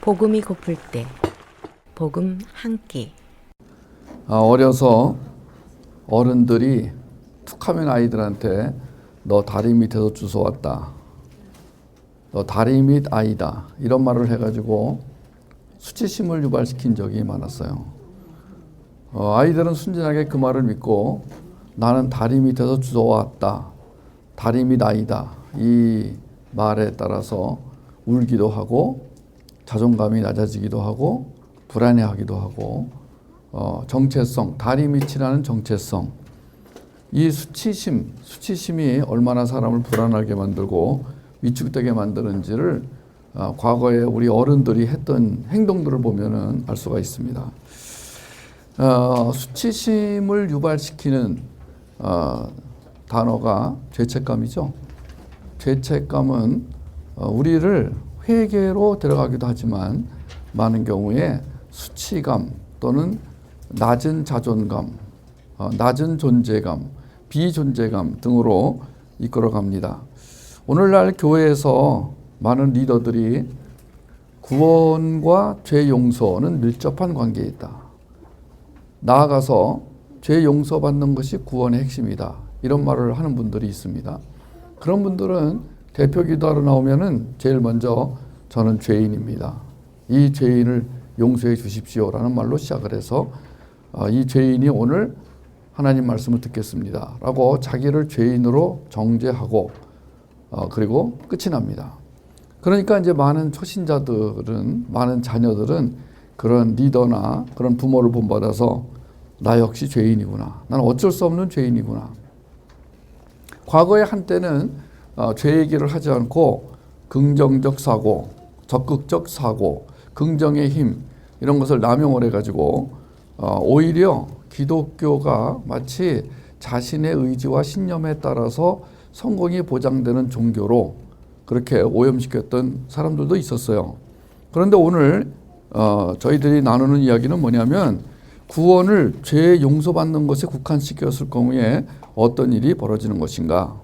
복음이 고플 때 복음 한 끼. 어려서 어른들이 툭하면 아이들한테 너 다리 밑에서 주워왔다, 너 다리 밑 아이다, 이런 말을 해가지고 수치심을 유발시킨 적이 많았어요. 아이들은 순진하게 그 말을 믿고 나는 다리 밑에서 주워왔다, 다리 밑 아이다, 이 말에 따라서 울기도 하고 자존감이 낮아지기도 하고 불안해하기도 하고 정체성, 다리 밑이라는 정체성, 이 수치심이 얼마나 사람을 불안하게 만들고 위축되게 만드는지를 과거에 우리 어른들이 했던 행동들을 보면은 알 수가 있습니다. 수치심을 유발시키는 단어가 죄책감이죠. 죄책감은 우리를 회개로 데려가기도 하지만 많은 경우에 수치감 또는 낮은 자존감, 낮은 존재감, 비존재감 등으로 이끌어갑니다. 오늘날 교회에서 많은 리더들이 구원과 죄 용서는 밀접한 관계에 있다. 나아가서 죄 용서받는 것이 구원의 핵심이다, 이런 말을 하는 분들이 있습니다. 그런 분들은 대표 기도하러 나오면은 제일 먼저 저는 죄인입니다, 이 죄인을 용서해 주십시오라는 말로 시작을 해서 이 죄인이 오늘 하나님 말씀을 듣겠습니다 라고 자기를 죄인으로 정죄하고 그리고 끝이 납니다. 그러니까 이제 많은 초신자들은, 많은 자녀들은 그런 리더나 그런 부모를 본받아서 나 역시 죄인이구나, 나는 어쩔 수 없는 죄인이구나. 과거에 한때는 죄 얘기를 하지 않고 긍정적 사고, 적극적 사고, 긍정의 힘, 이런 것을 남용을 해가지고 오히려 기독교가 마치 자신의 의지와 신념에 따라서 성공이 보장되는 종교로 그렇게 오염시켰던 사람들도 있었어요. 그런데 오늘 저희들이 나누는 이야기는 뭐냐면 구원을 죄 용서받는 것에 국한시켰을 경우에 어떤 일이 벌어지는 것인가.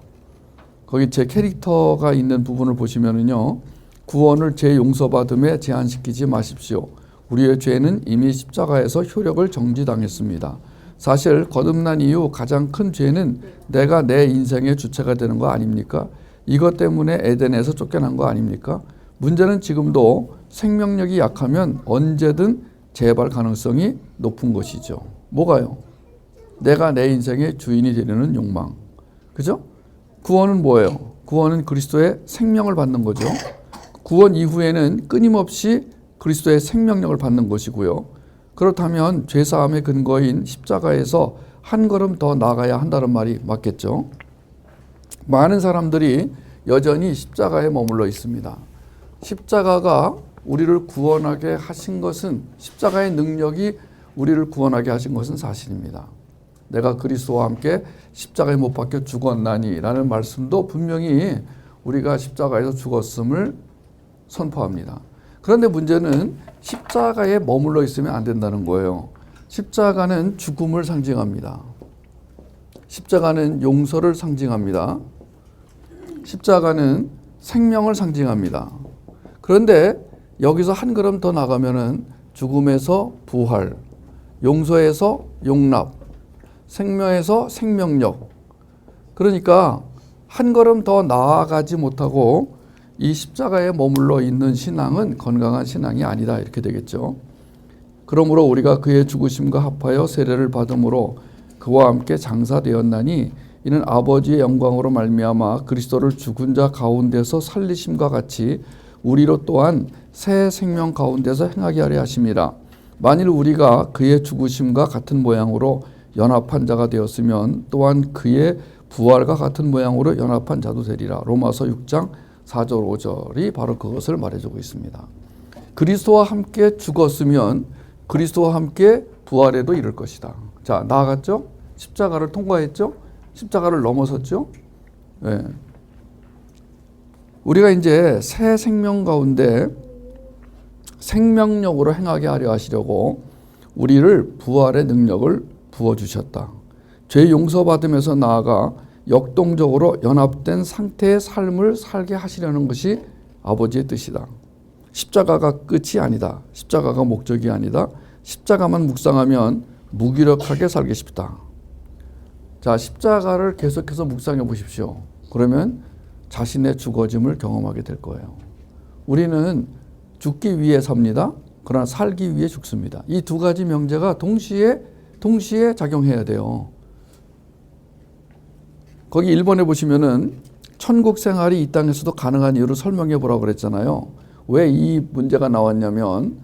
거기 제 캐릭터가 있는 부분을 보시면은요, 구원을 죄 용서받음에 제한시키지 마십시오. 우리의 죄는 이미 십자가에서 효력을 정지당했습니다. 사실 거듭난 이후 가장 큰 죄는 내가 내 인생의 주체가 되는 거 아닙니까? 이것 때문에 에덴에서 쫓겨난 거 아닙니까? 문제는 지금도 생명력이 약하면 언제든 재발 가능성이 높은 것이죠. 뭐가요? 내가 내 인생의 주인이 되려는 욕망. 그죠? 구원은 뭐예요? 구원은 그리스도의 생명을 받는 거죠. 구원 이후에는 끊임없이 그리스도의 생명력을 받는 것이고요. 그렇다면 죄사함의 근거인 십자가에서 한 걸음 더 나아가야 한다는 말이 맞겠죠. 많은 사람들이 여전히 십자가에 머물러 있습니다. 십자가가 우리를 구원하게 하신 것은, 십자가의 능력이 우리를 구원하게 하신 것은 사실입니다. 내가 그리스도와 함께 십자가에 못 박혀 죽었나니 라는 말씀도 분명히 우리가 십자가에서 죽었음을 선포합니다. 그런데 문제는 십자가에 머물러 있으면 안 된다는 거예요. 십자가는 죽음을 상징합니다. 십자가는 용서를 상징합니다. 십자가는 생명을 상징합니다. 그런데 여기서 한 걸음 더 나가면은 죽음에서 부활, 용서에서 용납, 생명에서 생명력. 그러니까 한 걸음 더 나아가지 못하고 이 십자가에 머물러 있는 신앙은 건강한 신앙이 아니다, 이렇게 되겠죠. 그러므로 우리가 그의 죽으심과 합하여 세례를 받음으로 그와 함께 장사되었나니 이는 아버지의 영광으로 말미암아 그리스도를 죽은 자 가운데서 살리심과 같이 우리로 또한 새 생명 가운데서 행하게 하려 하심이라. 만일 우리가 그의 죽으심과 같은 모양으로 연합한 자가 되었으면 또한 그의 부활과 같은 모양으로 연합한 자도 되리라. 로마서 6장 4절 5절이 바로 그것을 말해주고 있습니다. 그리스도와 함께 죽었으면 그리스도와 함께 부활에도 이를 것이다. 자, 나아갔죠? 십자가를 통과했죠? 십자가를 넘어섰죠? 네. 우리가 이제 새 생명 가운데 생명력으로 행하게 하려 하시려고 우리를 부활의 능력을 부어주셨다. 죄 용서받으면서 나아가 역동적으로 연합된 상태의 삶을 살게 하시려는 것이 아버지의 뜻이다. 십자가가 끝이 아니다. 십자가가 목적이 아니다. 십자가만 묵상하면 무기력하게 살기 쉽다. 자, 십자가를 계속해서 묵상해 보십시오. 그러면 자신의 죽어짐을 경험하게 될 거예요. 우리는 죽기 위해 삽니다. 그러나 살기 위해 죽습니다. 이 두 가지 명제가 동시에 작용해야 돼요. 거기 1번에 보시면은 천국 생활이 이 땅에서도 가능한 이유를 설명해 보라고 그랬잖아요. 왜 이 문제가 나왔냐면,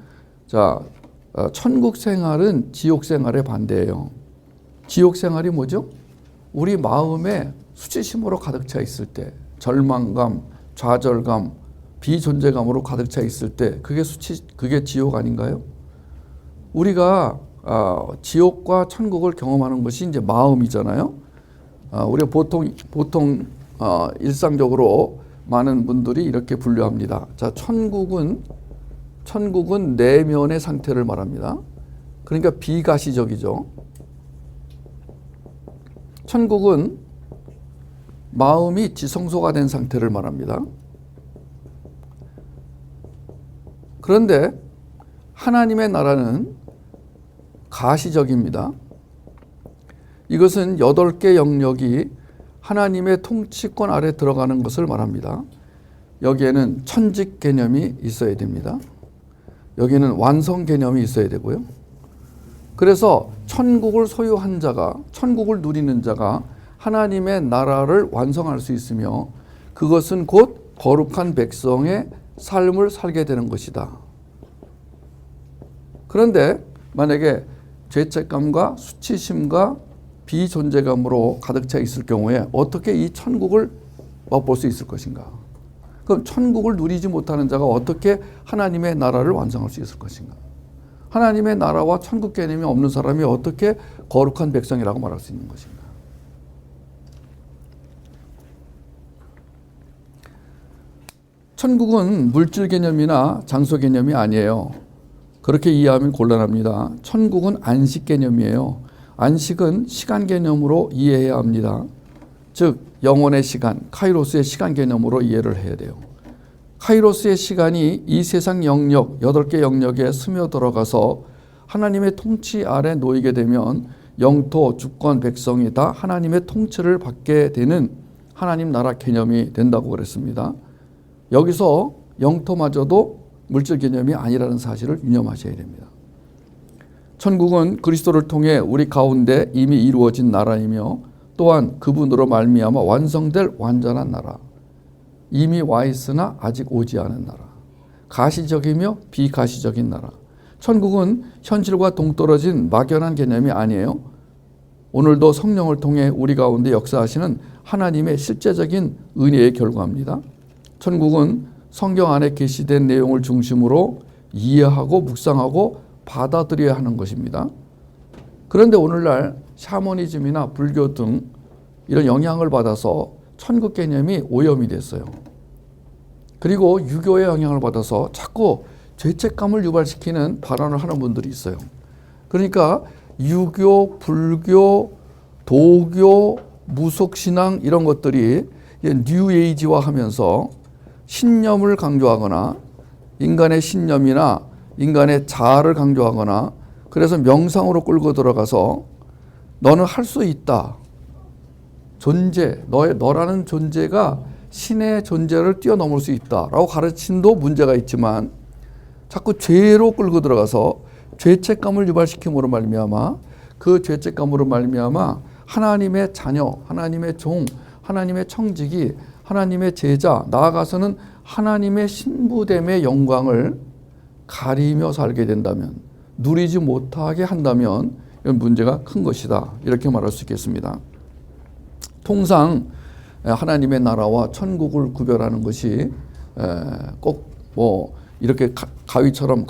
자, 천국 생활은 지옥 생활에 반대예요. 지옥 생활이 뭐죠? 우리 마음에 수치심으로 가득 차 있을 때, 절망감, 좌절감, 비존재감으로 가득 차 있을 때, 그게 지옥 아닌가요? 우리가 지옥과 천국을 경험하는 것이 이제 마음이잖아요. 우리가 보통 일상적으로 많은 분들이 이렇게 분류합니다. 자, 천국은 내면의 상태를 말합니다. 그러니까 비가시적이죠. 천국은 마음이 지성소가 된 상태를 말합니다. 그런데 하나님의 나라는 가시적입니다. 이것은 8개 영역이 하나님의 통치권 아래 들어가는 것을 말합니다. 여기에는 천직 개념이 있어야 됩니다. 여기는 완성 개념이 있어야 되고요. 그래서 천국을 소유한 자가, 천국을 누리는 자가 하나님의 나라를 완성할 수 있으며, 그것은 곧 거룩한 백성의 삶을 살게 되는 것이다. 그런데 만약에 죄책감과 수치심과 비존재감으로 가득 차 있을 경우에 어떻게 이 천국을 맛볼 수 있을 것인가? 그럼 천국을 누리지 못하는 자가 어떻게 하나님의 나라를 완성할 수 있을 것인가? 하나님의 나라와 천국 개념이 없는 사람이 어떻게 거룩한 백성이라고 말할 수 있는 것인가? 천국은 물질 개념이나 장소 개념이 아니에요. 그렇게 이해하면 곤란합니다. 천국은 안식 개념이에요. 안식은 시간 개념으로 이해해야 합니다. 즉 영혼의 시간, 카이로스의 시간 개념으로 이해를 해야 돼요. 카이로스의 시간이 이 세상 영역, 8개 영역에 스며들어가서 하나님의 통치 아래 놓이게 되면 영토, 주권, 백성이 다 하나님의 통치를 받게 되는 하나님 나라 개념이 된다고 그랬습니다. 여기서 영토마저도 물질 개념이 아니라는 사실을 유념하셔야 됩니다. 천국은 그리스도를 통해 우리 가운데 이미 이루어진 나라이며, 또한 그분으로 말미암아 완성될 완전한 나라, 이미 와 있으나 아직 오지 않은 나라, 가시적이며 비가시적인 나라. 천국은 현실과 동떨어진 막연한 개념이 아니에요. 오늘도 성령을 통해 우리 가운데 역사하시는 하나님의 실제적인 은혜의 결과입니다. 천국은 성경 안에 게시된 내용을 중심으로 이해하고 묵상하고 받아들여야 하는 것입니다. 그런데 오늘날 샤머니즘이나 불교 등 이런 영향을 받아서 천국 개념이 오염이 됐어요. 그리고 유교의 영향을 받아서 자꾸 죄책감을 유발시키는 발언을 하는 분들이 있어요. 그러니까 유교, 불교, 도교, 무속신앙 이런 것들이 뉴에이지화 하면서 신념을 강조하거나 인간의 신념이나 인간의 자아를 강조하거나, 그래서 명상으로 끌고 들어가서 너는 할 수 있다. 존재, 너라는 존재가 신의 존재를 뛰어넘을 수 있다라고 가르친도 문제가 있지만, 자꾸 죄로 끌고 들어가서 죄책감을 유발시킴으로 말미암아, 그 죄책감으로 말미암아 하나님의 자녀, 하나님의 종, 하나님의 청직이, 하나님의 제자, 나아가서는 하나님의 신부됨의 영광을 가리며 살게 된다면, 누리지 못하게 한다면 이건 문제가 큰 것이다, 이렇게 말할 수 있겠습니다. 통상 하나님의 나라와 천국을 구별하는 것이 꼭 뭐 이렇게 가위처럼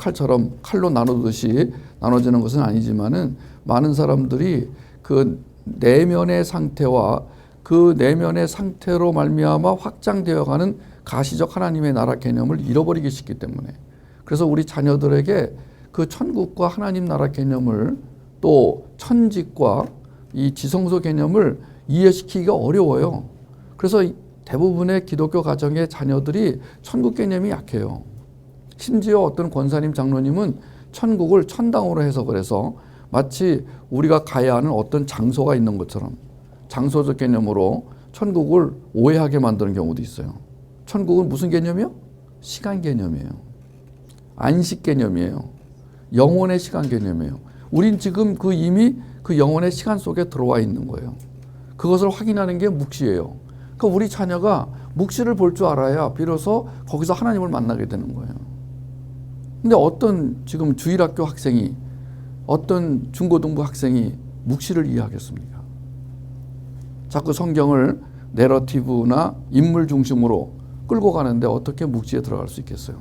칼로 나누듯이 나눠지는 것은 아니지만은, 많은 사람들이 그 내면의 상태와 그 내면의 상태로 말미암아 확장되어가는 가시적 하나님의 나라 개념을 잃어버리기 쉽기 때문에, 그래서 우리 자녀들에게 그 천국과 하나님 나라 개념을, 또 천직과 이 지성소 개념을 이해시키기가 어려워요. 그래서 대부분의 기독교 가정의 자녀들이 천국 개념이 약해요. 심지어 어떤 권사님 장로님은 천국을 천당으로 해석을 해서 마치 우리가 가야 하는 어떤 장소가 있는 것처럼 장소적 개념으로 천국을 오해하게 만드는 경우도 있어요. 천국은 무슨 개념이요? 시간 개념이에요. 안식 개념이에요. 영혼의 시간 개념이에요. 우린 지금 이미 그 영혼의 시간 속에 들어와 있는 거예요. 그것을 확인하는 게 묵시예요. 그러니까 우리 자녀가 묵시를 볼 줄 알아야 비로소 거기서 하나님을 만나게 되는 거예요. 근데 어떤 지금 주일학교 학생이 어떤 중고등부 학생이 묵시를 이해하겠습니까? 자꾸 성경을 내러티브나 인물 중심으로 끌고 가는데 어떻게 묵시에 들어갈 수 있겠어요?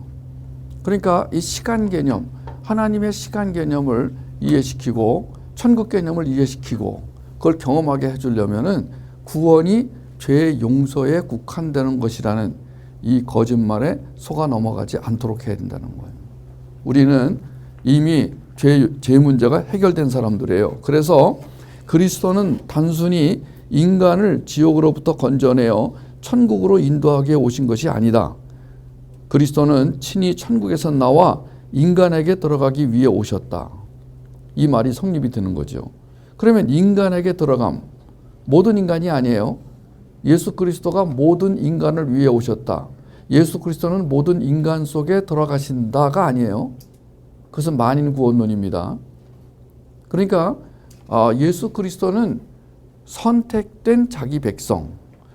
그러니까 이 시간 개념, 하나님의 시간 개념을 이해시키고 천국 개념을 이해시키고 그걸 경험하게 해주려면은 구원이 죄의 용서에 국한되는 것이라는 이 거짓말에 속아 넘어가지 않도록 해야 된다는 거예요. 우리는 이미 죄 문제가 해결된 사람들이에요. 그래서 그리스도는 단순히 인간을 지옥으로부터 건져내어 천국으로 인도하게 오신 것이 아니다. 그리스도는 친히 천국에서 나와 인간에게 들어가기 위해 오셨다. 이 말이 성립이 되는 거죠. 그러면 인간에게 들어감, 모든 인간이 아니에요. 예수 그리스도가 모든 인간을 위해 오셨다. 예수 그리스도는 모든 인간 속에 들어가신다가 아니에요. 그것은 만인 구원론입니다. 그러니까 예수 그리스도는 선택된 자기 백성,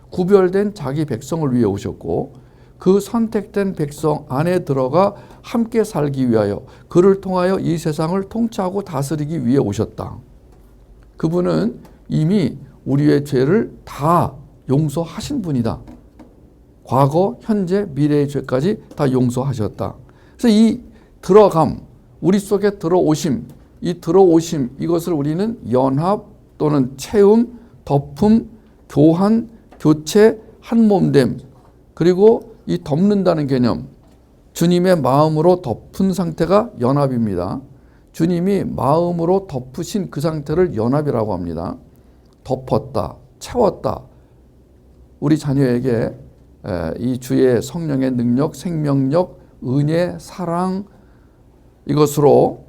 구별된 자기 백성을 위해 오셨고 그 선택된 백성 안에 들어가 함께 살기 위하여 그를 통하여 이 세상을 통치하고 다스리기 위해 오셨다. 그분은 이미 우리의 죄를 다 용서하신 분이다. 과거, 현재, 미래의 죄까지 다 용서하셨다. 그래서 이 들어감, 우리 속에 들어오심, 이 들어오심 이것을 우리는 연합 또는 채움, 덮음, 교환, 교체, 한몸됨 그리고 이 덮는다는 개념, 주님의 마음으로 덮은 상태가 연합입니다. 주님이 마음으로 덮으신 그 상태를 연합이라고 합니다. 덮었다, 채웠다. 우리 자녀에게 이 주의 성령의 능력, 생명력, 은혜, 사랑 이것으로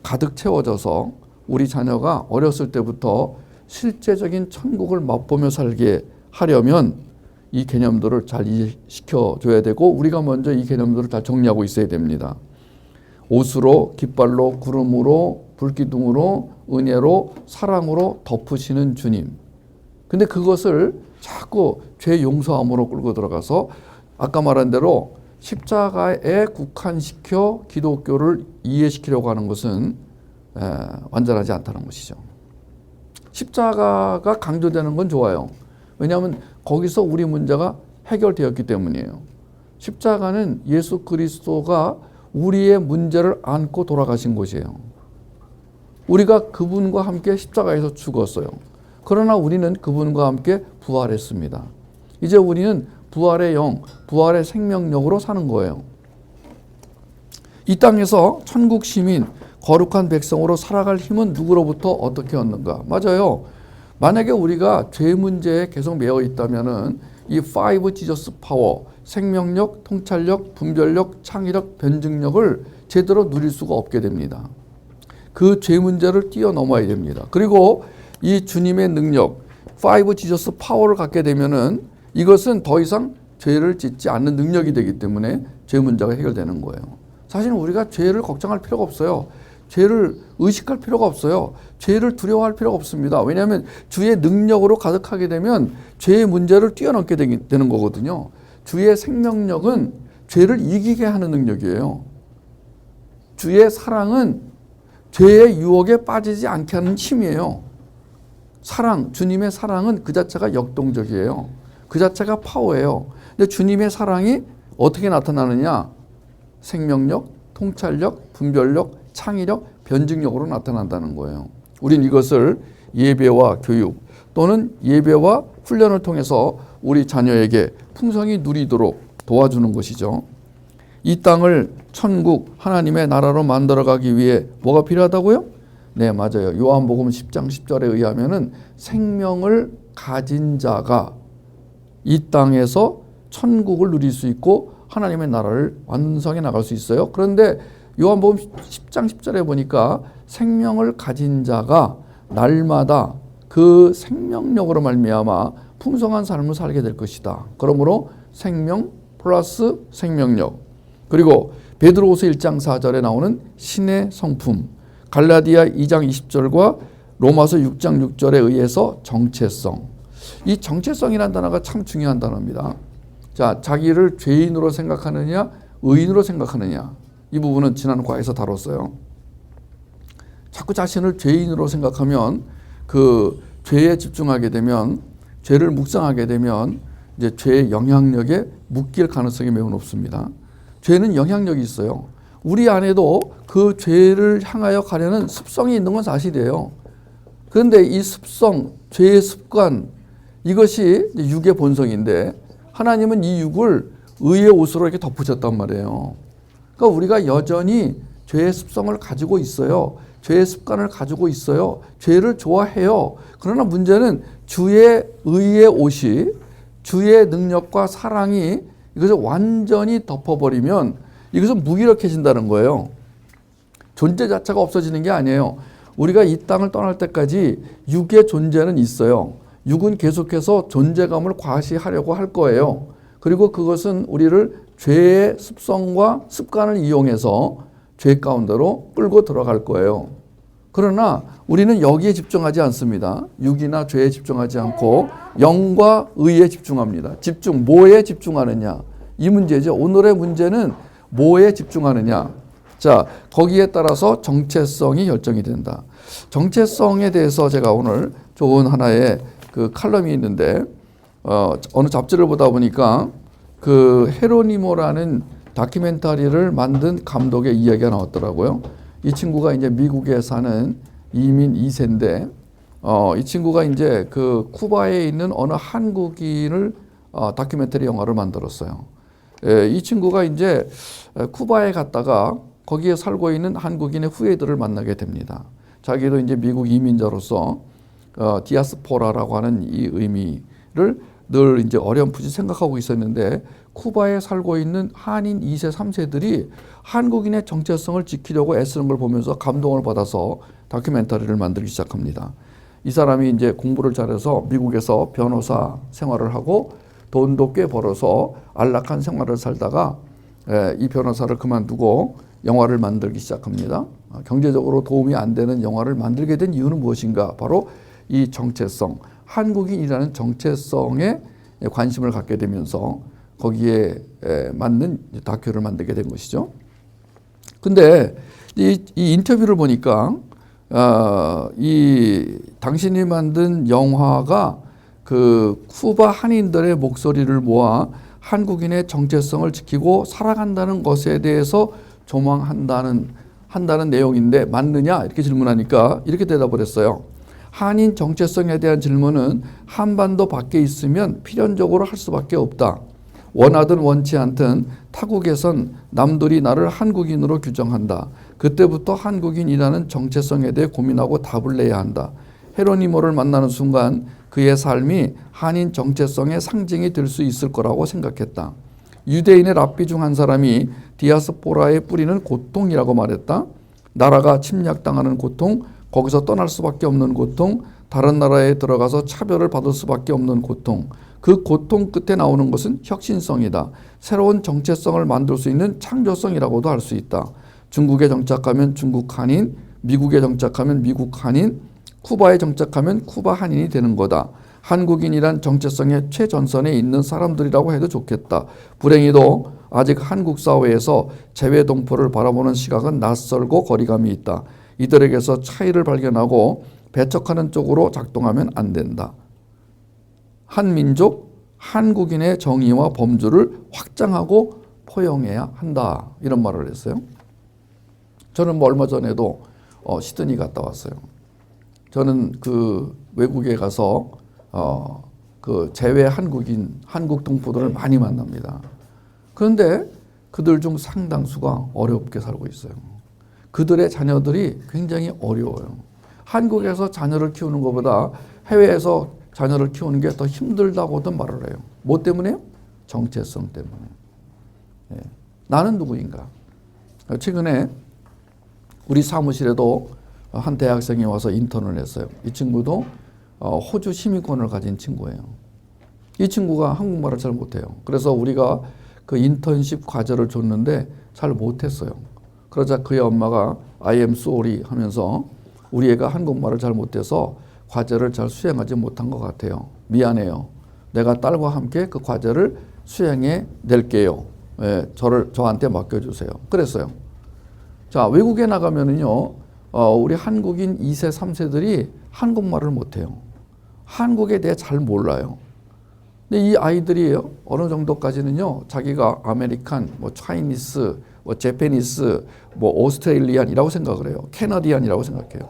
가득 채워져서 우리 자녀가 어렸을 때부터 실제적인 천국을 맛보며 살게 하려면 이 개념들을 잘 이해시켜줘야 되고 우리가 먼저 이 개념들을 잘 정리하고 있어야 됩니다. 옷으로, 깃발로, 구름으로, 불기둥으로, 은혜로, 사랑으로 덮으시는 주님. 근데 그것을 자꾸 죄 용서함으로 끌고 들어가서 아까 말한 대로 십자가에 국한시켜 기독교를 이해시키려고 하는 것은 완전하지 않다는 것이죠. 십자가가 강조되는 건 좋아요. 왜냐하면 거기서 우리 문제가 해결되었기 때문이에요. 십자가는 예수 그리스도가 우리의 문제를 안고 돌아가신 곳이에요. 우리가 그분과 함께 십자가에서 죽었어요. 그러나 우리는 그분과 함께 부활했습니다. 이제 우리는 부활의 영, 부활의 생명력으로 사는 거예요. 이 땅에서 천국 시민, 거룩한 백성으로 살아갈 힘은 누구로부터 어떻게 얻는가? 맞아요. 만약에 우리가 죄 문제에 계속 매여 있다면은 이 5 지저스 파워, 생명력, 통찰력, 분별력, 창의력, 변증력을 제대로 누릴 수가 없게 됩니다. 그 죄 문제를 뛰어넘어야 됩니다. 그리고 이 주님의 능력, 5 지저스 파워를 갖게 되면은 이것은 더 이상 죄를 짓지 않는 능력이 되기 때문에 죄 문제가 해결되는 거예요. 사실 우리가 죄를 걱정할 필요가 없어요. 죄를 의식할 필요가 없어요. 죄를 두려워할 필요가 없습니다. 왜냐하면 주의 능력으로 가득하게 되면 죄의 문제를 뛰어넘게 되는 거거든요. 주의 생명력은 죄를 이기게 하는 능력이에요. 주의 사랑은 죄의 유혹에 빠지지 않게 하는 힘이에요. 사랑, 주님의 사랑은 그 자체가 역동적이에요. 그 자체가 파워예요. 근데 주님의 사랑이 어떻게 나타나느냐? 생명력, 통찰력, 분별력, 창의력, 변증력으로 나타난다는 거예요. 우린 이것을 예배와 교육 또는 예배와 훈련을 통해서 우리 자녀에게 풍성히 누리도록 도와주는 것이죠. 이 땅을 천국 하나님의 나라로 만들어가기 위해 뭐가 필요하다고요? 네, 맞아요. 요한복음 10장 10절에 의하면은 생명을 가진 자가 이 땅에서 천국을 누릴 수 있고 하나님의 나라를 완성해 나갈 수 있어요. 그런데 요한복음 10장 10절에 보니까 생명을 가진 자가 날마다 그 생명력으로 말미암아 풍성한 삶을 살게 될 것이다. 그러므로 생명 플러스 생명력. 그리고 베드로후서 1장 4절에 나오는 신의 성품, 갈라디아 2장 20절과 로마서 6장 6절에 의해서 정체성. 이 정체성이라는 단어가 참 중요한 단어입니다. 자, 자기를 죄인으로 생각하느냐 의인으로 생각하느냐, 이 부분은 지난 과에서 다뤘어요. 자꾸 자신을 죄인으로 생각하면 그 죄에 집중하게 되면, 죄를 묵상하게 되면 이제 죄의 영향력에 묶일 가능성이 매우 높습니다. 죄는 영향력이 있어요. 우리 안에도 그 죄를 향하여 가려는 습성이 있는 건 사실이에요. 그런데 이 습성, 죄의 습관, 이것이 육의 본성인데 하나님은 이 육을 의의 옷으로 이렇게 덮으셨단 말이에요. 그러니까 우리가 여전히 죄의 습성을 가지고 있어요. 죄의 습관을 가지고 있어요. 죄를 좋아해요. 그러나 문제는 주의 의의 옷이, 주의 능력과 사랑이 이것을 완전히 덮어버리면 이것은 무기력해진다는 거예요. 존재 자체가 없어지는 게 아니에요. 우리가 이 땅을 떠날 때까지 육의 존재는 있어요. 육은 계속해서 존재감을 과시하려고 할 거예요. 그리고 그것은 우리를 죄의 습성과 습관을 이용해서 죄 가운데로 끌고 들어갈 거예요. 그러나 우리는 여기에 집중하지 않습니다. 육이나 죄에 집중하지 않고 영과 의에 집중합니다. 집중, 뭐에 집중하느냐, 이 문제죠. 오늘의 문제는 뭐에 집중하느냐. 자, 거기에 따라서 정체성이 결정이 된다. 정체성에 대해서 제가 오늘 좋은 하나의 그 칼럼이 있는데, 어느 잡지를 보다 보니까 그 헤로니모라는 다큐멘터리를 만든 감독의 이야기가 나왔더라고요. 이 친구가 이제 미국에 사는 이민 2세인데, 이 친구가 이제 그 쿠바에 있는 어느 한국인을 다큐멘터리 영화를 만들었어요. 이 친구가 이제 쿠바에 갔다가 거기에 살고 있는 한국인의 후예들을 만나게 됩니다. 자기도 이제 미국 이민자로서 디아스포라라고 하는 이 의미를 늘 이제 어렴풋이 생각하고 있었는데, 쿠바에 살고 있는 한인 2세, 3세들이 한국인의 정체성을 지키려고 애쓰는 걸 보면서 감동을 받아서 다큐멘터리를 만들기 시작합니다. 이 사람이 이제 공부를 잘해서 미국에서 변호사 생활을 하고 돈도 꽤 벌어서 안락한 생활을 살다가 이 변호사를 그만두고 영화를 만들기 시작합니다. 경제적으로 도움이 안 되는 영화를 만들게 된 이유는 무엇인가? 바로 이 정체성, 한국인이라는 정체성에 관심을 갖게 되면서 거기에 맞는 다큐를 만들게 된 것이죠. 근데 이 인터뷰를 보니까 이 당신이 만든 영화가 그 쿠바 한인들의 목소리를 모아 한국인의 정체성을 지키고 살아간다는 것에 대해서 조망한다는 내용인데 맞느냐? 이렇게 질문하니까 이렇게 대답을 했어요. 한인 정체성에 대한 질문은 한반도 밖에 있으면 필연적으로 할 수밖에 없다. 원하든 원치 않든 타국에선 남들이 나를 한국인으로 규정한다. 그때부터 한국인이라는 정체성에 대해 고민하고 답을 내야 한다. 헤로니모를 만나는 순간 그의 삶이 한인 정체성의 상징이 될 수 있을 거라고 생각했다. 유대인의 랍비 중 한 사람이 디아스포라에 뿌리는 고통이라고 말했다. 나라가 침략당하는 고통, 거기서 떠날 수밖에 없는 고통, 다른 나라에 들어가서 차별을 받을 수밖에 없는 고통. 그 고통 끝에 나오는 것은 혁신성이다. 새로운 정체성을 만들 수 있는 창조성이라고도 할 수 있다. 중국에 정착하면 중국 한인, 미국에 정착하면 미국 한인, 쿠바에 정착하면 쿠바 한인이 되는 거다. 한국인이란 정체성의 최전선에 있는 사람들이라고 해도 좋겠다. 불행히도 아직 한국 사회에서 재외동포를 바라보는 시각은 낯설고 거리감이 있다. 이들에게서 차이를 발견하고 배척하는 쪽으로 작동하면 안 된다. 한민족, 한국인의 정의와 범주를 확장하고 포용해야 한다. 이런 말을 했어요. 저는 뭐 얼마 전에도 시드니 갔다 왔어요. 저는 그 외국에 가서 그 재외 한국인, 한국 동포들을 많이 만납니다. 그런데 그들 중 상당수가 어렵게 살고 있어요. 그들의 자녀들이 굉장히 어려워요. 한국에서 자녀를 키우는 것보다 해외에서 자녀를 키우는 게 더 힘들다고도 말을 해요. 뭐 때문에요? 정체성 때문에. 나는 누구인가? 최근에 우리 사무실에도 한 대학생이 와서 인턴을 했어요. 이 친구도 호주 시민권을 가진 친구예요. 이 친구가 한국말을 잘 못해요. 그래서 우리가 그 인턴십 과제를 줬는데 잘 못했어요. 그러자 그의 엄마가 I am sorry 하면서 우리 애가 한국말을 잘 못해서 과제를 잘 수행하지 못한 것 같아요. 미안해요. 내가 딸과 함께 그 과제를 수행해 낼게요. 저한테 맡겨주세요. 그랬어요. 자, 외국에 나가면은요, 우리 한국인 2세, 3세들이 한국말을 못해요. 한국에 대해 잘 몰라요. 근데 이 아이들이 어느 정도까지는요, 자기가 아메리칸, 뭐 차이니스, 뭐 재패니스, 뭐 오스트레일리안이라고 생각을 해요. 캐나디안이라고 생각해요.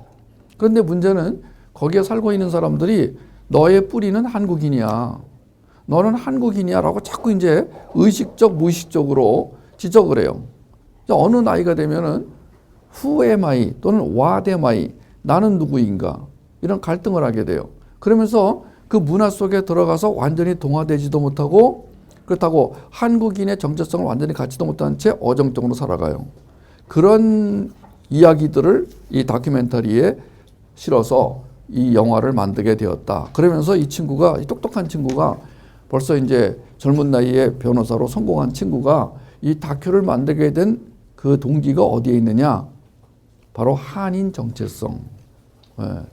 그런데 문제는 거기에 살고 있는 사람들이 너의 뿌리는 한국인이야. 너는 한국인이야 라고 자꾸 이제 의식적, 무의식적으로 지적을 해요. 어느 나이가 되면은 who am I 또는 what am I 나는 누구인가 이런 갈등을 하게 돼요. 그러면서 그 문화 속에 들어가서 완전히 동화되지도 못하고 그렇다고 한국인의 정체성을 완전히 갖지도 못한 채 어정쩡으로 살아가요. 그런 이야기들을 이 다큐멘터리에 실어서 이 영화를 만들게 되었다. 그러면서 이 친구가, 이 똑똑한 친구가 벌써 이제 젊은 나이에 변호사로 성공한 친구가 이 다큐를 만들게 된 그 동기가 어디에 있느냐? 바로 한인 정체성.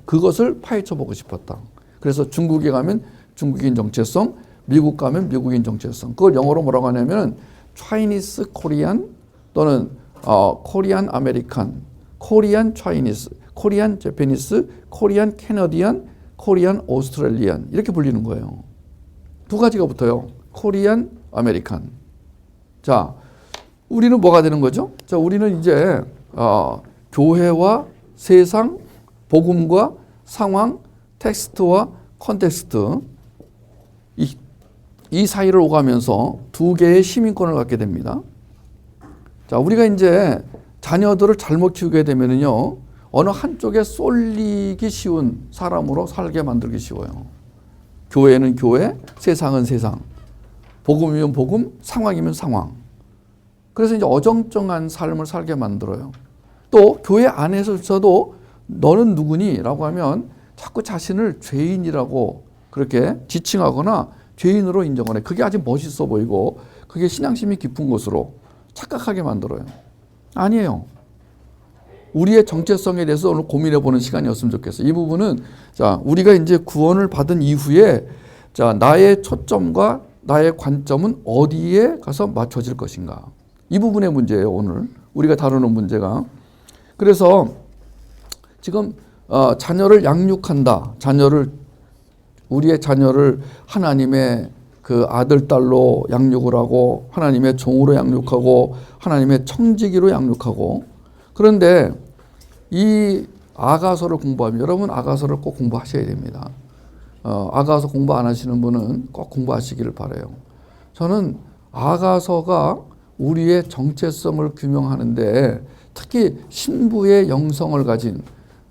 그것을 파헤쳐 보고 싶었다. 그래서 중국에 가면 중국인 정체성, 미국 가면 미국인 정체성. 그걸 영어로 뭐라고 하냐면 Chinese Korean 또는 Korean American, Korean Chinese, Korean Japanese, Korean Canadian, Korean Australian 이렇게 불리는 거예요. 두 가지가 붙어요. Korean American. 자, 우리는 뭐가 되는 거죠? 자, 우리는 이제 교회와 세상, 복음과 상황, 텍스트와 컨텍스트 이 사이를 오가면서 두 개의 시민권을 갖게 됩니다. 자, 우리가 이제 자녀들을 잘못 키우게 되면은요, 어느 한쪽에 쏠리기 쉬운 사람으로 살게 만들기 쉬워요. 교회는 교회, 세상은 세상. 복음이면 복음, 상황이면 상황. 그래서 이제 어정쩡한 삶을 살게 만들어요. 또 교회 안에서도 너는 누구니? 라고 하면 자꾸 자신을 죄인이라고 그렇게 지칭하거나 죄인으로 인정을 해. 그게 아주 멋있어 보이고 그게 신앙심이 깊은 것으로 착각하게 만들어요. 아니에요. 우리의 정체성에 대해서 오늘 고민해 보는 시간이었으면 좋겠어요. 이 부분은 자, 우리가 이제 구원을 받은 이후에 자, 나의 초점과 나의 관점은 어디에 가서 맞춰질 것인가? 이 부분의 문제예요, 오늘. 우리가 다루는 문제가. 그래서 지금 자녀를 양육한다. 우리의 자녀를 하나님의 그 아들, 딸로 양육을 하고 하나님의 종으로 양육하고 하나님의 청지기로 양육하고 그런데 이 아가서를 공부하면 여러분 아가서를 꼭 공부하셔야 됩니다. 아가서 공부 안 하시는 분은 꼭 공부하시기를 바라요. 저는 아가서가 우리의 정체성을 규명하는데 특히 신부의 영성을 가진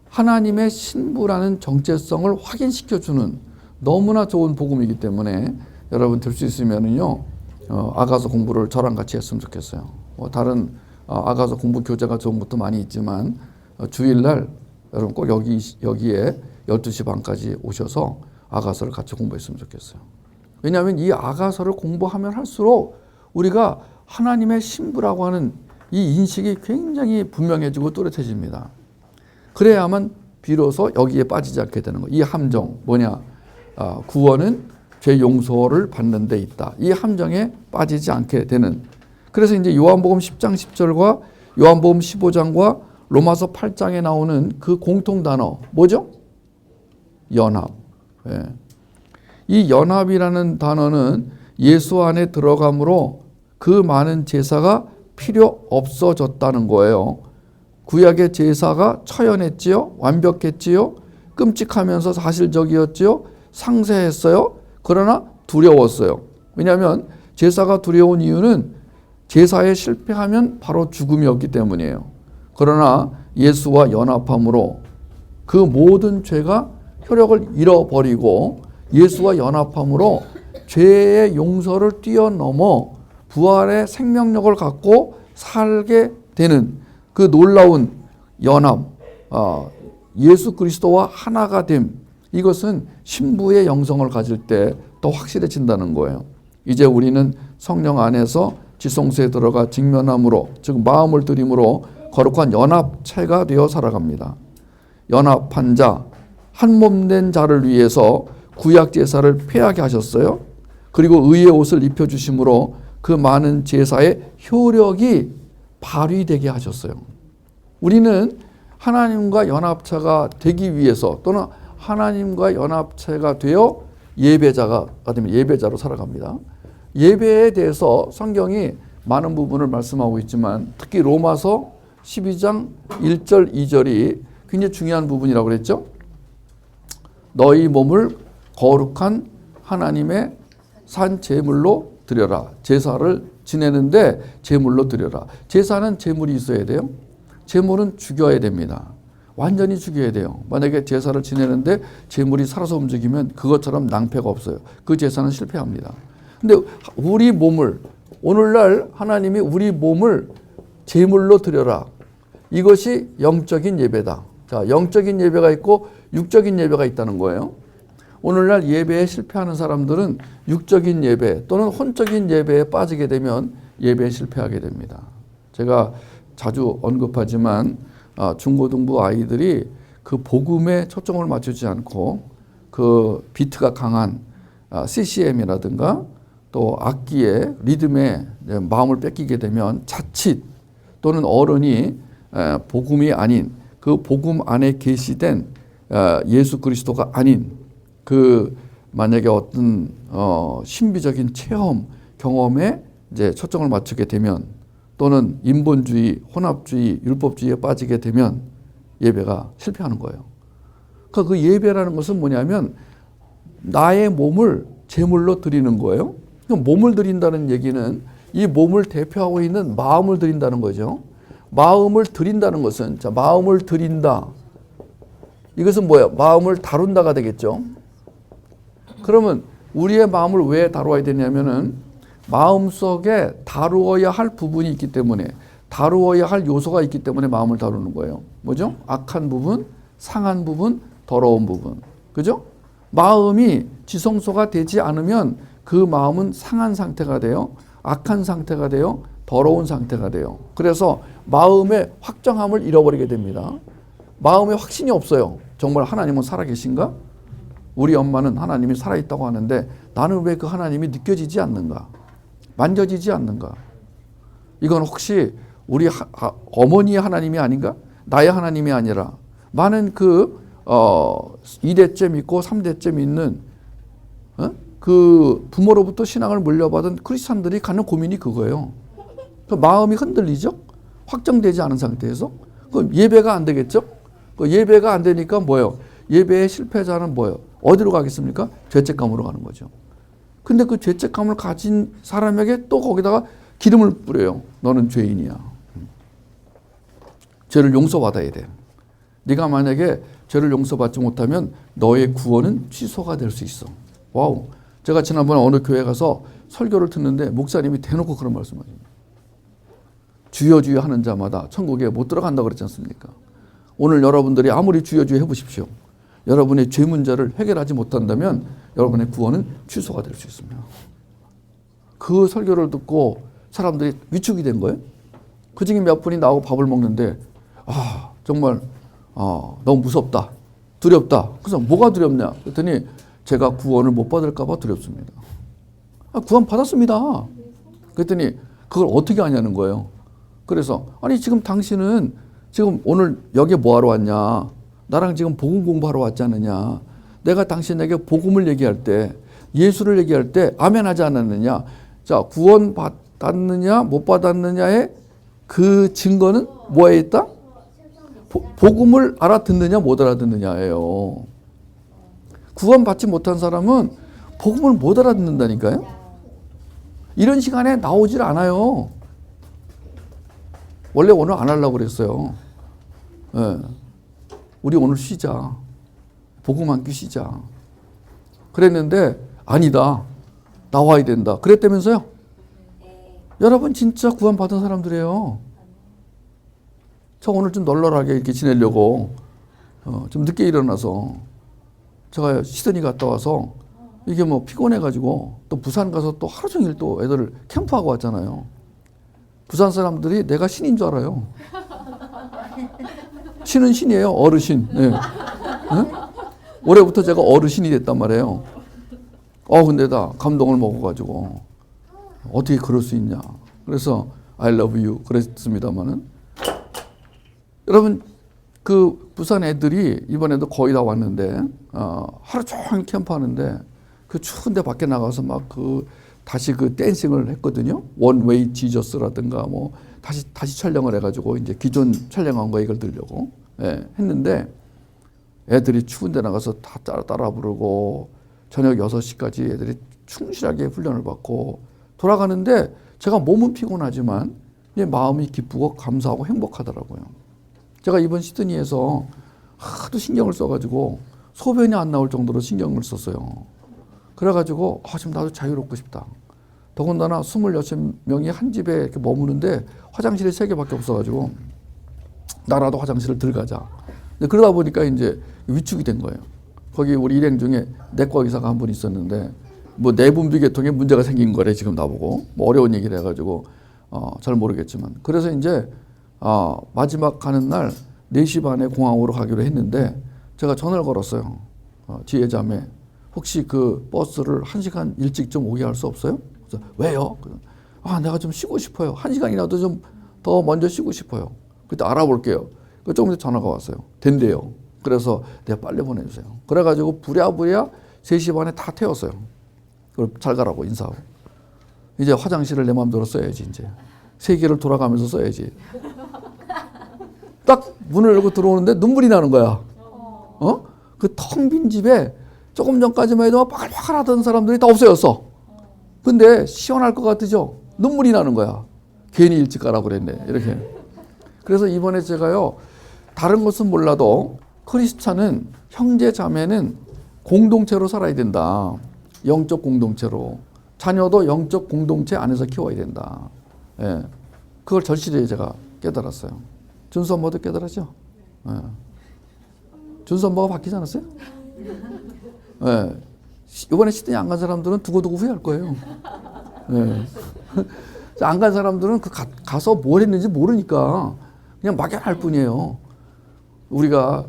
하나님의 신부라는 정체성을 확인시켜주는 너무나 좋은 복음이기 때문에 여러분 될 수 있으면은요 아가서 공부를 저랑 같이 했으면 좋겠어요. 다른 아가서 공부 교재가 좋은 것도 많이 있지만 주일날 여러분 꼭 여기에 12시 반까지 오셔서 아가서를 같이 공부했으면 좋겠어요. 왜냐하면 이 아가서를 공부하면 할수록 우리가 하나님의 신부라고 하는 이 인식이 굉장히 분명해지고 또렷해집니다. 그래야만 비로소 여기에 빠지지 않게 되는 거예요. 이 함정 뭐냐? 구원은 죄 용서를 받는 데 있다. 이 함정에 빠지지 않게 되는. 그래서 이제 요한복음 10장 10절과 요한복음 15장과 로마서 8장에 나오는 그 공통 단어 뭐죠? 연합. 이 연합이라는 단어는 예수 안에 들어감으로 그 많은 제사가 필요 없어졌다는 거예요. 구약의 제사가 처연했지요. 완벽했지요. 끔찍하면서 사실적이었지요. 상세했어요. 그러나 두려웠어요. 왜냐하면 제사가 두려운 이유는 제사에 실패하면 바로 죽음이었기 때문이에요. 그러나 예수와 연합함으로 그 모든 죄가 효력을 잃어버리고 예수와 연합함으로 죄의 용서를 뛰어넘어 부활의 생명력을 갖고 살게 되는 그 놀라운 연합, 예수 그리스도와 하나가 됨, 이것은 신부의 영성을 가질 때 더 확실해진다는 거예요. 이제 우리는 성령 안에서 지성소에 들어가 직면함으로, 즉 마음을 들임으로 거룩한 연합체가 되어 살아갑니다. 연합한 자, 한 몸 된 자를 위해서 구약 제사를 폐하게 하셨어요. 그리고 의의 옷을 입혀주심으로 그 많은 제사의 효력이 발휘되게 하셨어요. 우리는 하나님과 연합체가 되기 위해서, 또는 하나님과 연합체가 되어 예배자가 되면 예배자로 살아갑니다. 예배에 대해서 성경이 많은 부분을 말씀하고 있지만 특히 로마서 12장 1절 2절이 굉장히 중요한 부분이라고 그랬죠. 너희 몸을 거룩한 하나님의 산 제물로 드려라. 제사를 지내는데 제물로 드려라. 제사는 제물이 있어야 돼요. 제물은 죽여야 됩니다. 완전히 죽여야 돼요. 만약에 제사를 지내는데 제물이 살아서 움직이면 그것처럼 낭패가 없어요. 그 제사는 실패합니다. 근데 우리 몸을, 오늘날 하나님이 우리 몸을 제물로 드려라. 이것이 영적인 예배다. 자, 영적인 예배가 있고 육적인 예배가 있다는 거예요. 오늘날 예배에 실패하는 사람들은 육적인 예배 또는 혼적인 예배에 빠지게 되면 예배에 실패하게 됩니다. 제가 자주 언급하지만 중고등부 아이들이 그 복음에 초점을 맞추지 않고 그 비트가 강한 CCM이라든가 또 악기의 리듬에 마음을 뺏기게 되면 자칫 또는 어른이 복음이 아닌 그 복음 안에 계시된 예수 그리스도가 아닌 그 만약에 어떤 신비적인 체험 경험에 이제 초점을 맞추게 되면 또는 인본주의, 혼합주의, 율법주의에 빠지게 되면 예배가 실패하는 거예요. 그러니까 그 예배라는 것은 뭐냐면 나의 몸을 제물로 드리는 거예요. 그러니까 몸을 드린다는 얘기는 이 몸을 대표하고 있는 마음을 드린다는 거죠. 마음을 드린다는 것은, 자, 마음을 드린다. 이것은 뭐예요? 마음을 다룬다가 되겠죠. 그러면 우리의 마음을 왜 다루어야 되냐면은 마음속에 다루어야 할 부분이 있기 때문에, 다루어야 할 요소가 있기 때문에 마음을 다루는 거예요. 뭐죠? 악한 부분, 상한 부분, 더러운 부분. 그죠? 마음이 지성소가 되지 않으면 그 마음은 상한 상태가 돼요. 악한 상태가 돼요. 더러운 상태가 돼요. 그래서 마음의 확정함을 잃어버리게 됩니다. 마음에 확신이 없어요. 정말 하나님은 살아계신가? 우리 엄마는 하나님이 살아있다고 하는데 나는 왜 그 하나님이 느껴지지 않는가? 만져지지 않는가? 이건 혹시 우리 어머니의 하나님이 아닌가? 나의 하나님이 아니라 많은 그 2대째 믿고 3대째 믿는 그 부모로부터 신앙을 물려받은 크리스찬들이 갖는 고민이 그거예요. 그 마음이 흔들리죠? 확정되지 않은 상태에서 그 예배가 안 되겠죠? 그 예배가 안 되니까 뭐예요? 예배의 실패자는 뭐예요? 어디로 가겠습니까? 죄책감으로 가는 거죠. 근데 그 죄책감을 가진 사람에게 또 거기다가 기름을 뿌려요. 너는 죄인이야. 죄를 용서받아야 돼. 네가 만약에 죄를 용서받지 못하면 너의 구원은 취소가 될 수 있어. 와우. 제가 지난번에 어느 교회 가서 설교를 듣는데 목사님이 대놓고 그런 말씀하십니다. 주여 주여 하는 자마다 천국에 못 들어간다고 그랬지 않습니까? 오늘 여러분들이 아무리 주여 주여 해보십시오. 여러분의 죄 문제를 해결하지 못한다면 여러분의 구원은 취소가 될 수 있습니다. 그 설교를 듣고 사람들이 위축이 된 거예요. 그 중에 몇 분이 나오고 밥을 먹는데 정말 너무 무섭다, 두렵다. 그래서 뭐가 두렵냐? 그랬더니 제가 구원을 못 받을까 봐 두렵습니다. 구원 받았습니다. 그랬더니 그걸 어떻게 하냐는 거예요. 그래서 아니 지금 당신은 지금 오늘 여기 뭐하러 왔냐? 나랑 지금 복음 공부하러 왔지 않느냐? 내가 당신에게 복음을 얘기할 때, 예수를 얘기할 때 아멘 하지 않았느냐? 자, 구원 받았느냐 못 받았느냐의 그 증거는 뭐에 있다? 복음을 알아듣느냐 못 알아듣느냐예요. 구원 받지 못한 사람은 복음을 못 알아듣는다니까요. 이런 시간에 나오질 않아요. 원래 오늘 안 하려고 그랬어요. 네. 우리 오늘 쉬자. 복음 한 귀 쉬자. 그랬는데 아니다. 나와야 된다. 그랬다면서요? 여러분 진짜 구원받은 사람들이에요. 저 오늘 좀 널널하게 이렇게 지내려고 좀 늦게 일어나서 제가 시드니 갔다 와서 이게 뭐 피곤해가지고 또 부산 가서 또 하루 종일 또 애들 캠프하고 왔잖아요. 부산 사람들이 내가 신인 줄 알아요. 신은 신이에요. 어르신. 네. 네? 올해부터 제가 어르신이 됐단 말이에요. 근데 다 감동을 먹어가지고 어떻게 그럴 수 있냐. 그래서 I love you 그랬습니다마는 여러분 그 부산 애들이 이번에도 거의 다 왔는데 하루 종일 캠프하는데 그 추운데 밖에 나가서 막 다시 그 댄싱을 했거든요. 원웨이 지저스라든가 뭐 다시 촬영을 해가지고 이제 기존 촬영한 거 이걸 들려고 했는데 애들이 추운데 나가서 다 따라 부르고 저녁 6시까지 애들이 충실하게 훈련을 받고 돌아가는데 제가 몸은 피곤하지만 마음이 기쁘고 감사하고 행복하더라고요. 제가 이번 시드니에서 하도 신경을 써가지고 소변이 안 나올 정도로 신경을 썼어요. 그래가지고 지금 나도 자유롭고 싶다. 더군다나 26명이 한 집에 이렇게 머무는데 화장실이 3개밖에 없어가지고 나라도 화장실을 들어가자. 그러다 보니까 이제 위축이 된 거예요. 거기 우리 일행 중에 내과 의사가 한 분 있었는데 뭐 내분비 계통에 문제가 생긴 거래 지금 나보고 뭐 어려운 얘기를 해가지고 잘 모르겠지만 그래서 이제 마지막 가는 날 4시 반에 공항으로 가기로 했는데 제가 전화를 걸었어요. 지혜자매 혹시 그 버스를 1시간 일찍 좀 오게 할 수 없어요? 그래서 왜요? 내가 좀 쉬고 싶어요. 1시간이라도 좀 더 먼저 쉬고 싶어요. 그때 알아볼게요. 조금 전에 전화가 왔어요. 된대요. 그래서 내가 빨리 보내주세요. 그래가지고 부랴부랴 3시 반에 다 태웠어요. 그걸 잘 가라고 인사하고. 이제 화장실을 내 마음대로 써야지 이제. 세계를 돌아가면서 써야지. 딱 문을 열고 들어오는데 눈물이 나는 거야. 그 텅 빈 집에 조금 전까지만 해도 바글바글 하던 사람들이 다 없어졌어. 근데 시원할 것 같으죠? 눈물이 나는 거야. 괜히 일찍 가라고 그랬네. 이렇게. 그래서 이번에 제가요, 다른 것은 몰라도 크리스찬은 형제 자매는 공동체로 살아야 된다. 영적 공동체로. 자녀도 영적 공동체 안에서 키워야 된다. 그걸 절실히 제가 깨달았어요. 준수 엄마도 깨달았죠? 준수 엄마가 바뀌지 않았어요? 이번에 시드니 안 간 사람들은 두고두고 후회할 거예요. 안 간 사람들은 가서 뭘 했는지 모르니까 그냥 막연할 뿐이에요. 우리가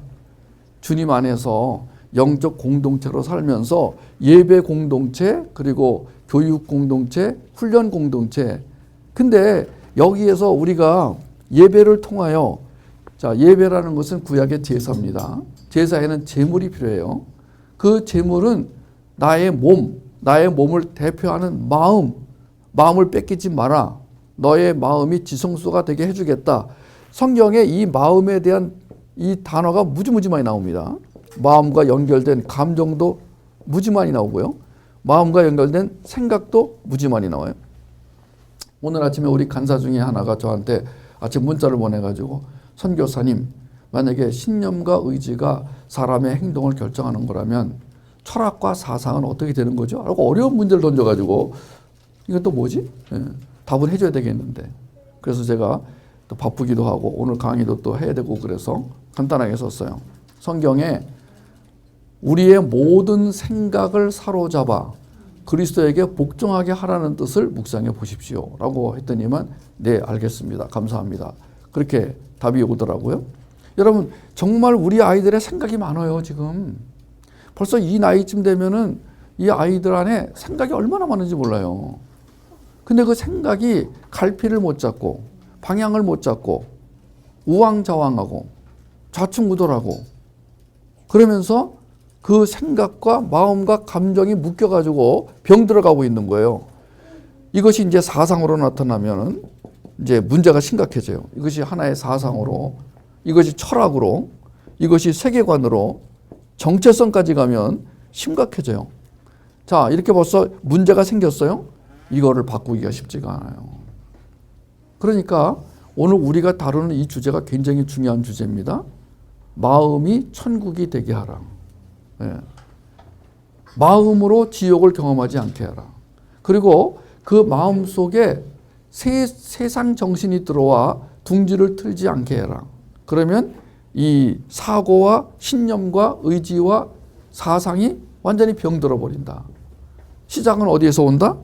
주님 안에서 영적 공동체로 살면서 예배 공동체, 그리고 교육 공동체, 훈련 공동체. 근데 여기에서 우리가 예배를 통하여, 예배라는 것은 구약의 제사입니다. 제사에는 제물이 필요해요. 그 제물은 나의 몸을 대표하는 마음을 뺏기지 마라. 너의 마음이 지성소가 되게 해주겠다. 성경에 이 마음에 대한 이 단어가 무지 많이 나옵니다. 마음과 연결된 감정도 무지 많이 나오고요. 마음과 연결된 생각도 무지 많이 나와요. 오늘 아침에 우리 간사 중에 하나가 저한테 아침 문자를 보내가지고 선교사님, 만약에 신념과 의지가 사람의 행동을 결정하는 거라면 철학과 사상은 어떻게 되는 거죠? 라고 어려운 문제를 던져가지고 이건 또 뭐지? 답을 해줘야 되겠는데. 그래서 제가 또 바쁘기도 하고 오늘 강의도 또 해야 되고 그래서 간단하게 썼어요. 성경에 우리의 모든 생각을 사로잡아 그리스도에게 복종하게 하라는 뜻을 묵상해 보십시오. 라고 했더니만 네, 알겠습니다. 감사합니다. 그렇게 답이 오더라고요. 여러분, 정말 우리 아이들의 생각이 많아요, 지금. 벌써 이 나이쯤 되면은 이 아이들 안에 생각이 얼마나 많은지 몰라요. 근데 그 생각이 갈피를 못 잡고, 방향을 못 잡고, 우왕좌왕하고, 좌충우돌하고, 그러면서 그 생각과 마음과 감정이 묶여가지고 병들어가고 있는 거예요. 이것이 이제 사상으로 나타나면 이제 문제가 심각해져요. 이것이 하나의 사상으로, 이것이 철학으로, 이것이 세계관으로, 정체성까지 가면 심각해져요. 자, 이렇게 벌써 문제가 생겼어요. 이거를 바꾸기가 쉽지가 않아요. 그러니까 오늘 우리가 다루는 이 주제가 굉장히 중요한 주제입니다. 마음이 천국이 되게 하라. 마음으로 지옥을 경험하지 않게 하라. 그리고 그 마음 속에 세상 정신이 들어와 둥지를 틀지 않게 해라. 그러면 이 사고와 신념과 의지와 사상이 완전히 병들어 버린다. 시작은 어디에서 온다?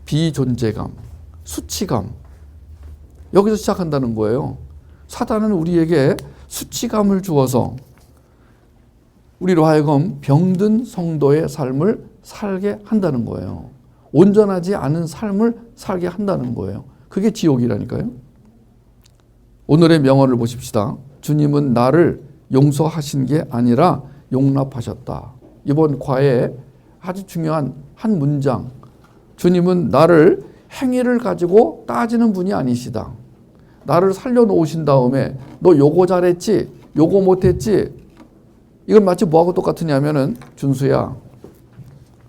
비존재감, 수치감. 여기서 시작한다는 거예요. 사단은 우리에게 수치감을 주어서 우리로 하여금 병든 성도의 삶을 살게 한다는 거예요. 온전하지 않은 삶을 살게 한다는 거예요. 그게 지옥이라니까요. 오늘의 명언을 보십시다. 주님은 나를 용서하신 게 아니라 용납하셨다. 이번 과에 아주 중요한 한 문장. 주님은 나를 행위를 가지고 따지는 분이 아니시다. 나를 살려놓으신 다음에 너 요거 잘했지? 요거 못했지? 이건 마치 뭐하고 똑같으냐면은 준수야,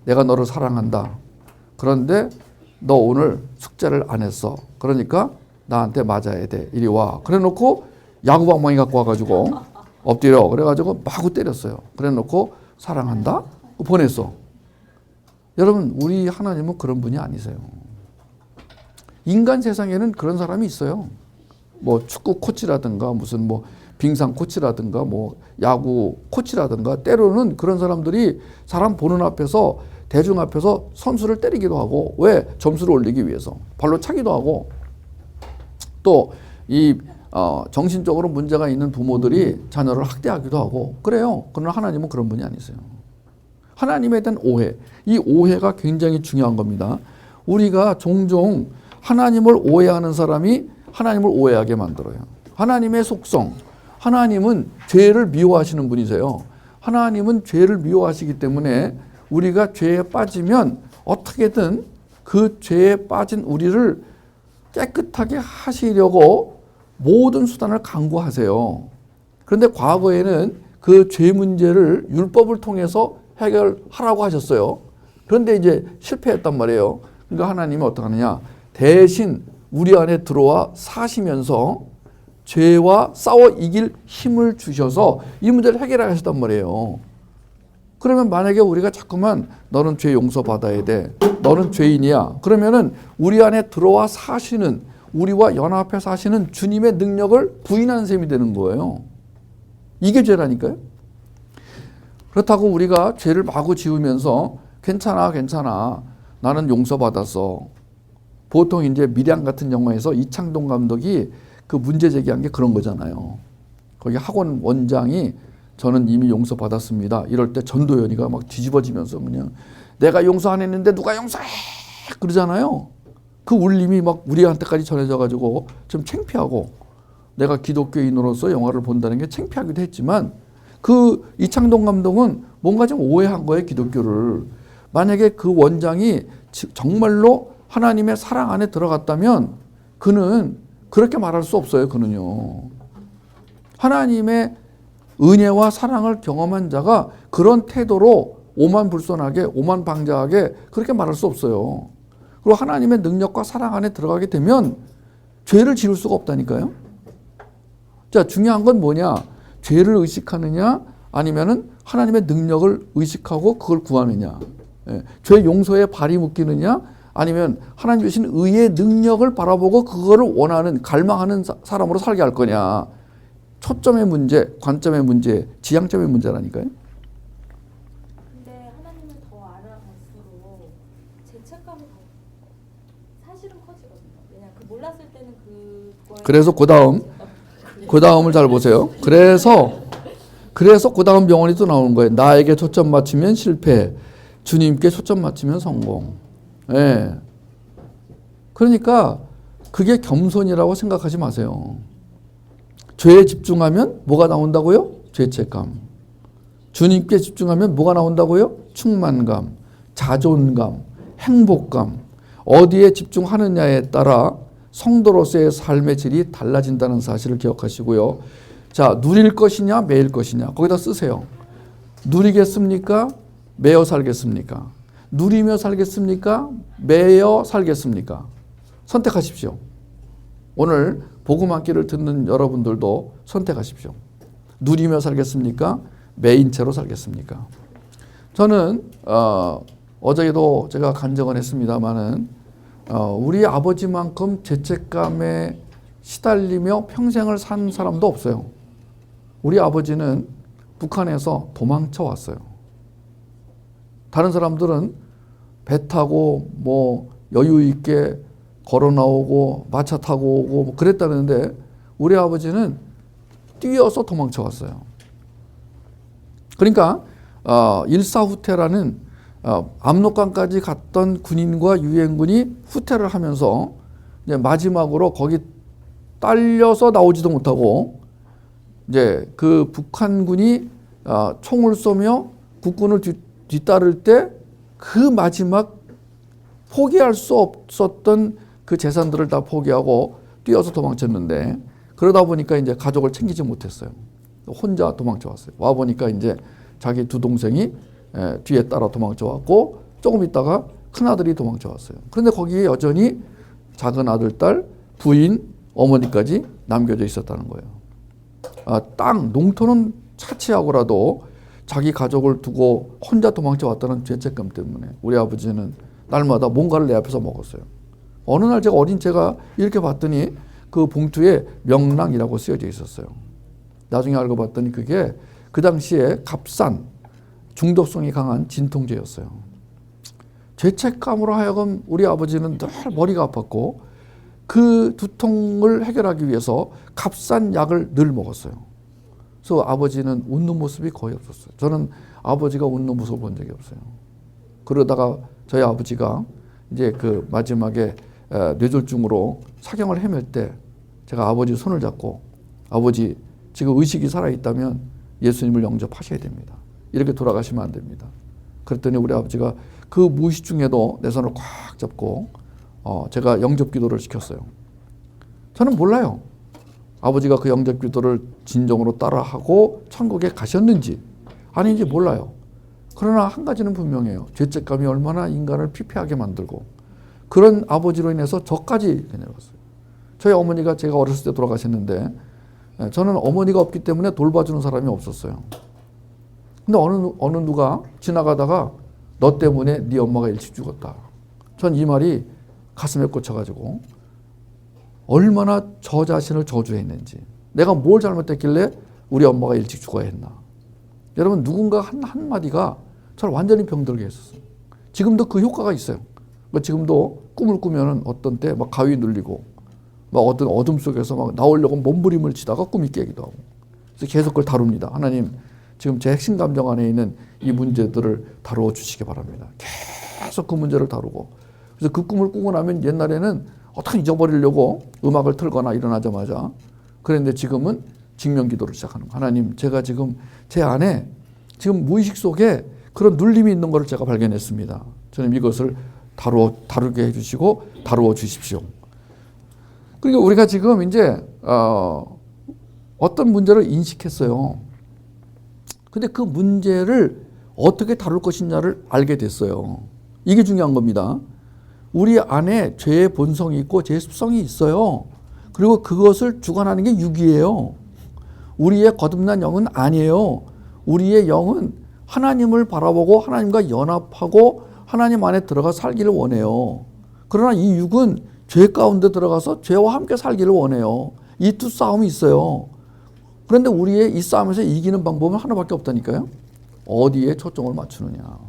내가 너를 사랑한다. 그런데 너 오늘 숙제를 안 했어. 그러니까 나한테 맞아야 돼. 이리 와. 그래 놓고 야구방망이 갖고 와가지고 엎드려. 그래가지고 마구 때렸어요. 그래 놓고 사랑한다? 보냈어. 여러분, 우리 하나님은 그런 분이 아니세요. 인간 세상에는 그런 사람이 있어요. 뭐 축구 코치라든가 무슨 뭐 빙상 코치라든가 뭐 야구 코치라든가 때로는 그런 사람들이 사람 보는 앞에서 대중 앞에서 선수를 때리기도 하고 왜? 점수를 올리기 위해서 발로 차기도 하고 또 이 정신적으로 문제가 있는 부모들이 자녀를 학대하기도 하고 그래요. 그러나 하나님은 그런 분이 아니세요. 하나님에 대한 오해, 이 오해가 굉장히 중요한 겁니다. 우리가 종종 하나님을 오해하는 사람이 하나님을 오해하게 만들어요. 하나님의 속성, 하나님은 죄를 미워하시는 분이세요. 하나님은 죄를 미워하시기 때문에 우리가 죄에 빠지면 어떻게든 그 죄에 빠진 우리를 깨끗하게 하시려고 모든 수단을 강구하세요. 그런데 과거에는 그 죄 문제를 율법을 통해서 해결하라고 하셨어요. 그런데 이제 실패했단 말이에요. 그러니까 하나님은 어떻게 하느냐? 대신 우리 안에 들어와 사시면서 죄와 싸워 이길 힘을 주셔서 이 문제를 해결하셨단 말이에요. 그러면 만약에 우리가 자꾸만 너는 죄 용서받아야 돼. 너는 죄인이야. 그러면은 우리 안에 들어와 사시는 우리와 연합해 사시는 주님의 능력을 부인하는 셈이 되는 거예요. 이게 죄라니까요. 그렇다고 우리가 죄를 마구 지으면서 괜찮아. 나는 용서받았어. 보통 이제 미량 같은 영화에서 이창동 감독이 그 문제 제기한 게 그런 거잖아요. 거기 학원 원장이 저는 이미 용서받았습니다. 이럴 때 전도연이가 막 뒤집어지면서 그냥 내가 용서 안 했는데 누가 용서해? 그러잖아요. 그 울림이 막 우리한테까지 전해져가지고 좀 창피하고 내가 기독교인으로서 영화를 본다는 게 창피하기도 했지만 그 이창동 감독은 뭔가 좀 오해한 거예요, 기독교를. 만약에 그 원장이 정말로 하나님의 사랑 안에 들어갔다면 그는 그렇게 말할 수 없어요, 그는요. 하나님의 은혜와 사랑을 경험한 자가 그런 태도로 오만불손하게, 오만방자하게 그렇게 말할 수 없어요. 그리고 하나님의 능력과 사랑 안에 들어가게 되면 죄를 지을 수가 없다니까요. 자, 중요한 건 뭐냐? 죄를 의식하느냐 아니면은 하나님의 능력을 의식하고 그걸 구하느냐. 예, 죄 용서에 발이 묶이느냐 아니면 하나님 주신 의의 능력을 바라보고 그거를 원하는 갈망하는 사람으로 살게 할 거냐. 초점의 문제, 관점의 문제, 지향점의 문제라니까요. 근데 하나님을 더 알아갈수록 죄책감이 더 사실은 커지거든요. 왜냐면 그 몰랐을 때는 그거에 그래서 그 다음을 잘 보세요. 그래서 그 다음 병원이 또 나오는 거예요. 나에게 초점 맞추면 실패, 주님께 초점 맞추면 성공. 예. 그러니까 그게 겸손이라고 생각하지 마세요. 죄에 집중하면 뭐가 나온다고요? 죄책감. 주님께 집중하면 뭐가 나온다고요? 충만감, 자존감, 행복감. 어디에 집중하느냐에 따라 성도로서의 삶의 질이 달라진다는 사실을 기억하시고요. 자, 누릴 것이냐, 매일 것이냐. 거기다 쓰세요. 누리겠습니까? 매여 살겠습니까? 누리며 살겠습니까? 매여 살겠습니까? 선택하십시오. 오늘 복음 한 끼를 듣는 여러분들도 선택하십시오. 누리며 살겠습니까? 매인 채로 살겠습니까? 저는 어제도 제가 간증을 했습니다마는 우리 아버지만큼 죄책감에 시달리며 평생을 산 사람도 없어요. 우리 아버지는 북한에서 도망쳐 왔어요. 다른 사람들은 배 타고 뭐 여유 있게 걸어 나오고 마차 타고 오고 뭐 그랬다는데 우리 아버지는 뛰어서 도망쳐 왔어요. 그러니까 일사후퇴라는 압록강까지 갔던 군인과 유엔군이 후퇴를 하면서 이제 마지막으로 거기 딸려서 나오지도 못하고 이제 그 북한군이 총을 쏘며 국군을 뒤따를 때 그 마지막 포기할 수 없었던 그 재산들을 다 포기하고 뛰어서 도망쳤는데 그러다 보니까 이제 가족을 챙기지 못했어요. 혼자 도망쳐 왔어요. 와 보니까 이제 자기 두 동생이 뒤에 따라 도망쳐 왔고 조금 있다가 큰 아들이 도망쳐 왔어요. 그런데 거기에 여전히 작은 아들, 딸, 부인, 어머니까지 남겨져 있었다는 거예요. 땅, 농토는 차치하고라도 자기 가족을 두고 혼자 도망쳐 왔다는 죄책감 때문에 우리 아버지는 날마다 뭔가를 내 앞에서 먹었어요. 어느 날 제가 어린 제가 이렇게 봤더니 그 봉투에 명랑이라고 쓰여져 있었어요. 나중에 알고 봤더니 그게 그 당시에 값싼 중독성이 강한 진통제였어요. 죄책감으로 하여금 우리 아버지는 늘 머리가 아팠고 그 두통을 해결하기 위해서 값싼 약을 늘 먹었어요. 그래서 아버지는 웃는 모습이 거의 없었어요. 저는 아버지가 웃는 모습을 본 적이 없어요. 그러다가 저희 아버지가 이제 그 마지막에 뇌졸중으로 사경을 헤맬 때 제가 아버지 손을 잡고 아버지 지금 의식이 살아있다면 예수님을 영접하셔야 됩니다. 이렇게 돌아가시면 안 됩니다. 그랬더니 우리 아버지가 그 무의식 중에도 내 손을 꽉 잡고 제가 영접 기도를 시켰어요. 저는 몰라요. 아버지가 그 영접 기도를 진정으로 따라하고 천국에 가셨는지 아닌지 몰라요. 그러나 한 가지는 분명해요. 죄책감이 얼마나 인간을 피폐하게 만들고 그런 아버지로 인해서 저까지 내려갔어요. 저희 어머니가 제가 어렸을 때 돌아가셨는데 저는 어머니가 없기 때문에 돌봐주는 사람이 없었어요. 근데 어느 누가 지나가다가 너 때문에 네 엄마가 일찍 죽었다. 전 이 말이 가슴에 꽂혀가지고 얼마나 저 자신을 저주했는지 내가 뭘 잘못했길래 우리 엄마가 일찍 죽어야 했나. 여러분 누군가 한마디가 저를 완전히 병들게 했었어요. 지금도 그 효과가 있어요. 지금도 꿈을 꾸면은 어떤 때 막 가위 눌리고 막 어떤 어둠 속에서 막 나오려고 몸부림을 치다가 꿈이 깨기도 하고 그래서 계속 그걸 다룹니다. 하나님 지금 제 핵심 감정 안에 있는 이 문제들을 다루어 주시기 바랍니다. 계속 그 문제를 다루고 그래서 그 꿈을 꾸고 나면 옛날에는 어떻게 잊어버리려고 음악을 틀거나 일어나자마자 그런데 지금은 직면 기도를 시작하는 거예요. 하나님 제가 지금 제 안에 지금 무의식 속에 그런 눌림이 있는 것을 제가 발견했습니다. 저는 이것을 다루게 해주시고 다루어 주십시오. 그러니까 우리가 지금 이제 어떤 문제를 인식했어요. 근데 그 문제를 어떻게 다룰 것이냐를 알게 됐어요. 이게 중요한 겁니다. 우리 안에 죄의 본성이 있고 죄의 습성이 있어요. 그리고 그것을 주관하는 게 육이에요. 우리의 거듭난 영은 아니에요. 우리의 영은 하나님을 바라보고 하나님과 연합하고 하나님 안에 들어가 살기를 원해요. 그러나 이 육은 죄 가운데 들어가서 죄와 함께 살기를 원해요. 이 두 싸움이 있어요. 그런데 우리의 이 싸움에서 이기는 방법은 하나밖에 없다니까요. 어디에 초점을 맞추느냐.